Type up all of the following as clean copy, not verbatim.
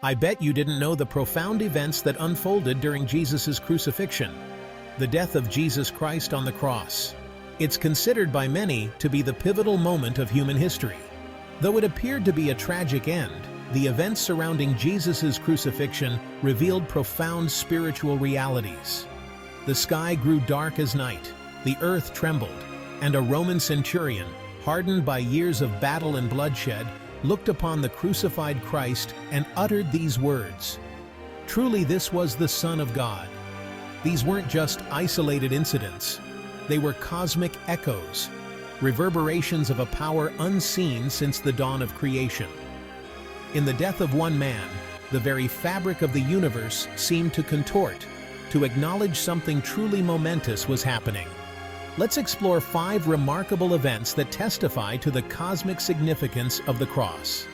I bet you didn't know the profound events that unfolded during Jesus' crucifixion, the death of Jesus Christ on the cross. It's considered by many to be the pivotal moment of human history. Though it appeared to be a tragic end, the events surrounding Jesus' crucifixion revealed profound spiritual realities. The sky grew dark as night, the earth trembled, and a Roman centurion, hardened by years of battle and bloodshed, looked upon the crucified Christ and uttered these words, "Truly this was the Son of God." These weren't just isolated incidents. They were cosmic echoes, reverberations of a power unseen since the dawn of creation. In the death of one man, the very fabric of the universe seemed to contort, to acknowledge something truly momentous was happening. Let's explore 5 remarkable events that testify to the cosmic significance of the cross.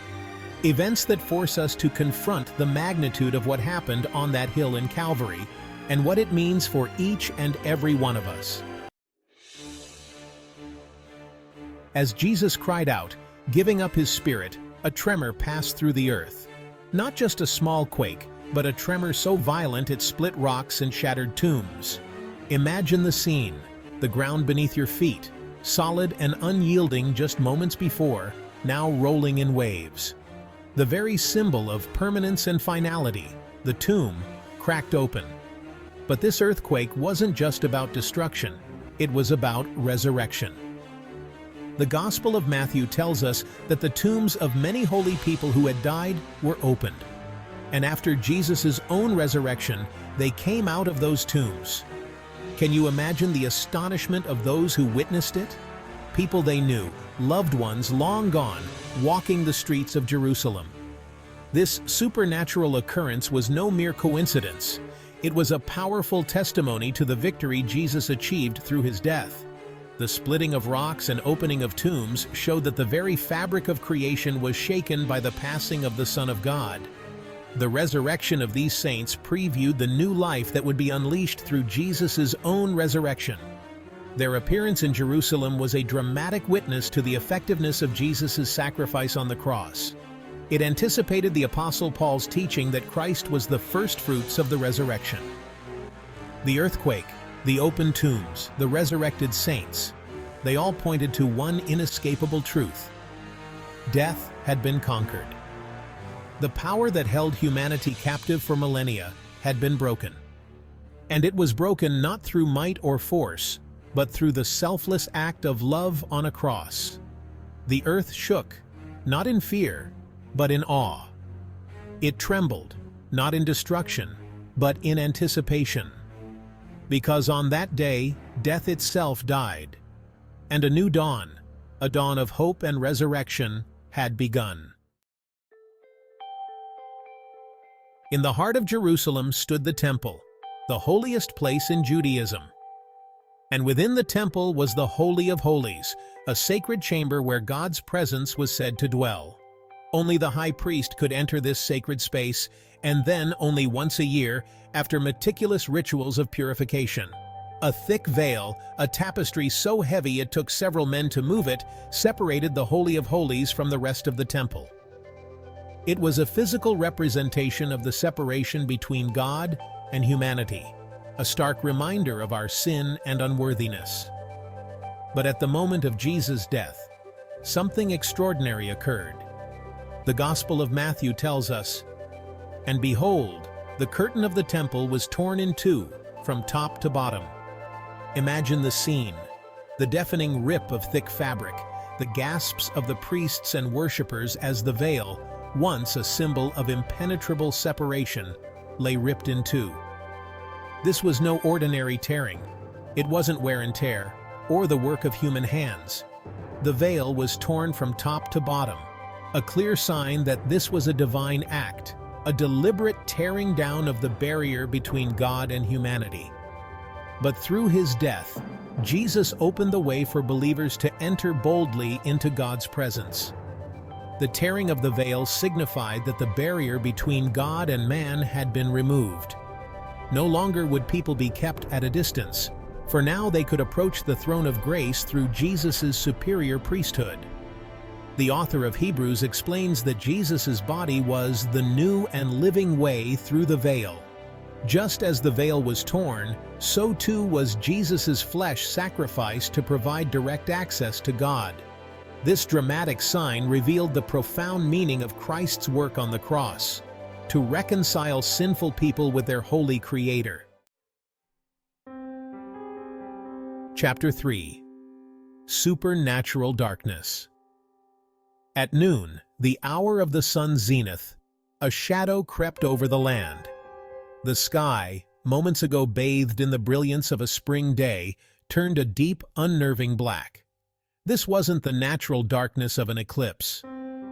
Events that force us to confront the magnitude of what happened on that hill in Calvary and what it means for each and every one of us. As Jesus cried out, giving up his spirit, a tremor passed through the earth. Not just a small quake, but a tremor so violent it split rocks and shattered tombs. Imagine the scene. The ground beneath your feet, solid and unyielding just moments before, now rolling in waves. The very symbol of permanence and finality, the tomb, cracked open. But this earthquake wasn't just about destruction, it was about resurrection. The Gospel of Matthew tells us that the tombs of many holy people who had died were opened. And after Jesus' own resurrection, they came out of those tombs. Can you imagine the astonishment of those who witnessed it? People they knew, loved ones long gone, walking the streets of Jerusalem. This supernatural occurrence was no mere coincidence. It was a powerful testimony to the victory Jesus achieved through his death. The splitting of rocks and opening of tombs showed that the very fabric of creation was shaken by the passing of the Son of God. The resurrection of these saints previewed the new life that would be unleashed through Jesus' own resurrection. Their appearance in Jerusalem was a dramatic witness to the effectiveness of Jesus' sacrifice on the cross. It anticipated the Apostle Paul's teaching that Christ was the first fruits of the resurrection. The earthquake, the open tombs, the resurrected saints, they all pointed to one inescapable truth. Death had been conquered. The power that held humanity captive for millennia had been broken. And it was broken not through might or force, but through the selfless act of love on a cross. The earth shook, not in fear, but in awe. It trembled, not in destruction, but in anticipation. Because on that day, death itself died, and a new dawn, a dawn of hope and resurrection, had begun. In the heart of Jerusalem stood the temple, the holiest place in Judaism. And within the temple was the Holy of Holies, a sacred chamber where God's presence was said to dwell. Only the high priest could enter this sacred space, and then only once a year, after meticulous rituals of purification. A thick veil, a tapestry so heavy it took several men to move it, separated the Holy of Holies from the rest of the temple. It was a physical representation of the separation between God and humanity, a stark reminder of our sin and unworthiness. But at the moment of Jesus' death, something extraordinary occurred. The Gospel of Matthew tells us, "And behold, the curtain of the temple was torn in two, from top to bottom." Imagine the scene, the deafening rip of thick fabric, the gasps of the priests and worshippers as the veil, once a symbol of impenetrable separation, lay ripped in two. This was no ordinary tearing. It wasn't wear and tear, or the work of human hands. The veil was torn from top to bottom, a clear sign that this was a divine act, a deliberate tearing down of the barrier between God and humanity. But through his death, Jesus opened the way for believers to enter boldly into God's presence. The tearing of the veil signified that the barrier between God and man had been removed. No longer would people be kept at a distance, for now they could approach the throne of grace through Jesus' superior priesthood. The author of Hebrews explains that Jesus' body was the new and living way through the veil. Just as the veil was torn, so too was Jesus' flesh sacrificed to provide direct access to God. This dramatic sign revealed the profound meaning of Christ's work on the cross, to reconcile sinful people with their holy Creator. Chapter 3. Supernatural Darkness. At noon, the hour of the sun's zenith, a shadow crept over the land. The sky, moments ago bathed in the brilliance of a spring day, turned a deep, unnerving black. This wasn't the natural darkness of an eclipse.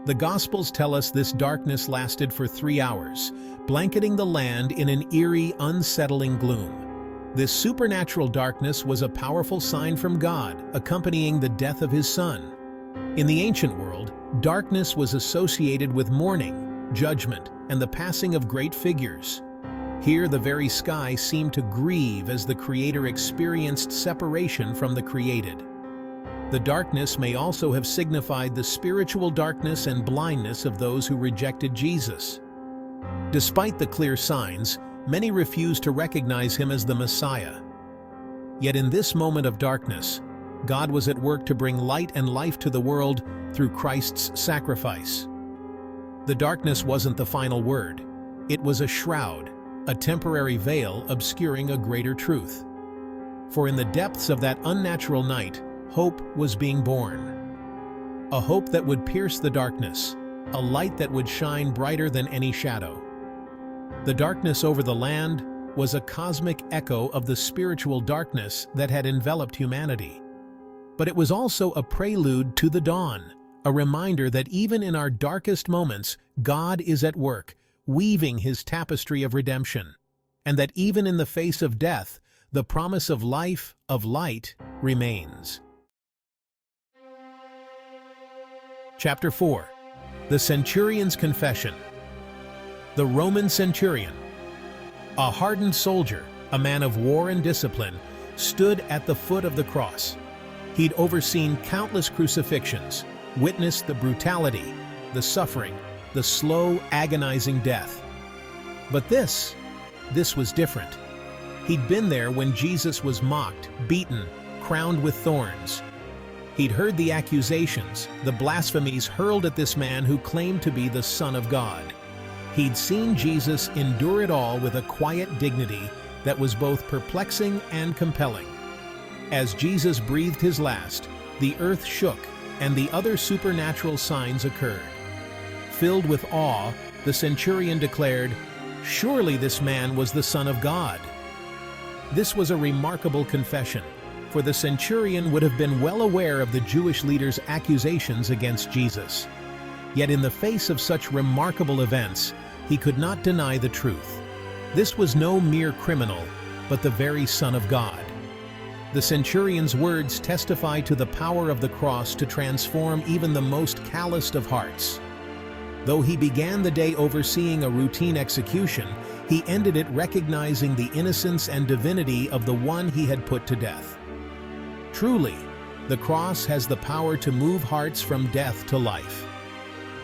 The Gospels tell us this darkness lasted for 3 hours, blanketing the land in an eerie, unsettling gloom. This supernatural darkness was a powerful sign from God, accompanying the death of His Son. In the ancient world, darkness was associated with mourning, judgment, and the passing of great figures. Here, the very sky seemed to grieve as the Creator experienced separation from the created. The darkness may also have signified the spiritual darkness and blindness of those who rejected Jesus. Despite the clear signs, many refused to recognize Him as the Messiah. Yet in this moment of darkness, God was at work to bring light and life to the world through Christ's sacrifice. The darkness wasn't the final word. It was a shroud, a temporary veil obscuring a greater truth. For in the depths of that unnatural night, hope was being born. A hope that would pierce the darkness, a light that would shine brighter than any shadow. The darkness over the land was a cosmic echo of the spiritual darkness that had enveloped humanity. But it was also a prelude to the dawn, a reminder that even in our darkest moments, God is at work, weaving His tapestry of redemption, and that even in the face of death, the promise of life, of light, remains. Chapter 4. The Centurion's Confession. The Roman centurion, a hardened soldier, a man of war and discipline, stood at the foot of the cross. He'd overseen countless crucifixions, witnessed the brutality, the suffering, the slow, agonizing death. But this was different. He'd been there when Jesus was mocked, beaten, crowned with thorns. He'd heard the accusations, the blasphemies hurled at this man who claimed to be the Son of God. He'd seen Jesus endure it all with a quiet dignity that was both perplexing and compelling. As Jesus breathed His last, the earth shook and the other supernatural signs occurred. Filled with awe, the centurion declared, "Surely this man was the Son of God." This was a remarkable confession, for the centurion would have been well aware of the Jewish leaders' accusations against Jesus. Yet in the face of such remarkable events, he could not deny the truth. This was no mere criminal, but the very Son of God. The centurion's words testify to the power of the cross to transform even the most calloused of hearts. Though he began the day overseeing a routine execution, he ended it recognizing the innocence and divinity of the one he had put to death. Truly, the cross has the power to move hearts from death to life.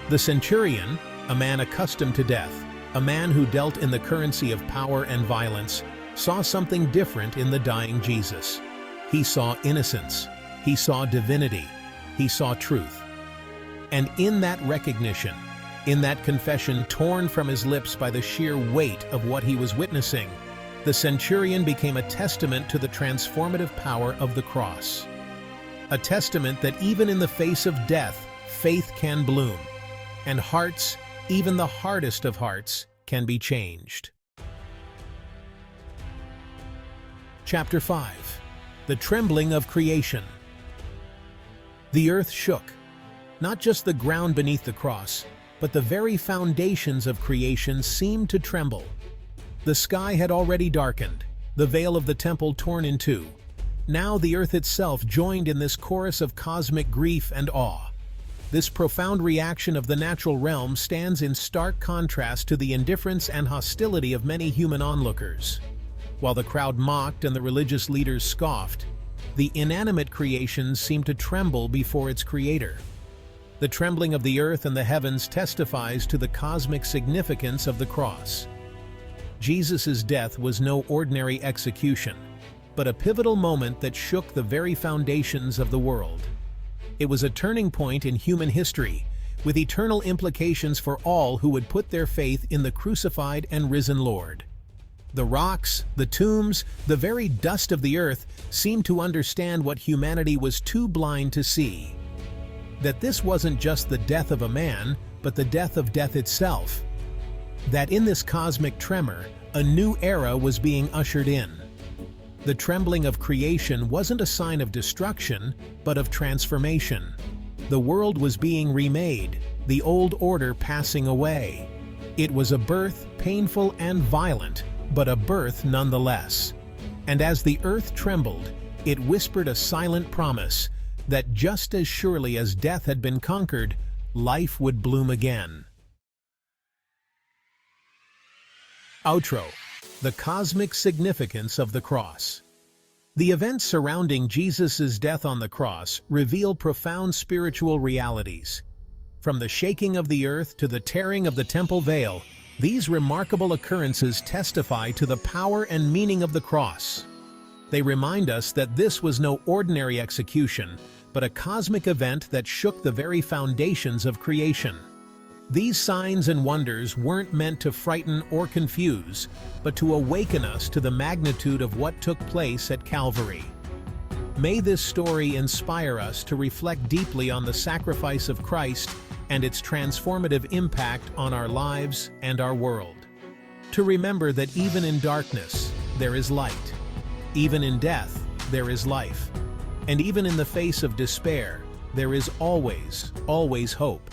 The centurion, a man accustomed to death, a man who dealt in the currency of power and violence, saw something different in the dying Jesus. He saw innocence, he saw divinity, he saw truth. And in that recognition, in that confession torn from his lips by the sheer weight of what he was witnessing, the centurion became a testament to the transformative power of the cross. A testament that even in the face of death, faith can bloom, and hearts, even the hardest of hearts, can be changed. Chapter 5. The Trembling of Creation. The earth shook, not just the ground beneath the cross, but the very foundations of creation seemed to tremble. The sky had already darkened, the veil of the temple torn in two. Now the earth itself joined in this chorus of cosmic grief and awe. This profound reaction of the natural realm stands in stark contrast to the indifference and hostility of many human onlookers. While the crowd mocked and the religious leaders scoffed, the inanimate creations seemed to tremble before its creator. The trembling of the earth and the heavens testifies to the cosmic significance of the cross. Jesus' death was no ordinary execution, but a pivotal moment that shook the very foundations of the world. It was a turning point in human history, with eternal implications for all who would put their faith in the crucified and risen Lord. The rocks, the tombs, the very dust of the earth seemed to understand what humanity was too blind to see. That this wasn't just the death of a man, but the death of death itself. That in this cosmic tremor, a new era was being ushered in. The trembling of creation wasn't a sign of destruction, but of transformation. The world was being remade, the old order passing away. It was a birth, painful and violent, but a birth nonetheless. And as the earth trembled, it whispered a silent promise that just as surely as death had been conquered, life would bloom again. Outro: the cosmic significance of the cross. The events surrounding Jesus' death on the cross reveal profound spiritual realities. From the shaking of the earth to the tearing of the temple veil, these remarkable occurrences testify to the power and meaning of the cross. They remind us that this was no ordinary execution, but a cosmic event that shook the very foundations of creation. These signs and wonders weren't meant to frighten or confuse, but to awaken us to the magnitude of what took place at Calvary. May this story inspire us to reflect deeply on the sacrifice of Christ and its transformative impact on our lives and our world. To remember that even in darkness, there is light. Even in death, there is life. And even in the face of despair, there is always hope.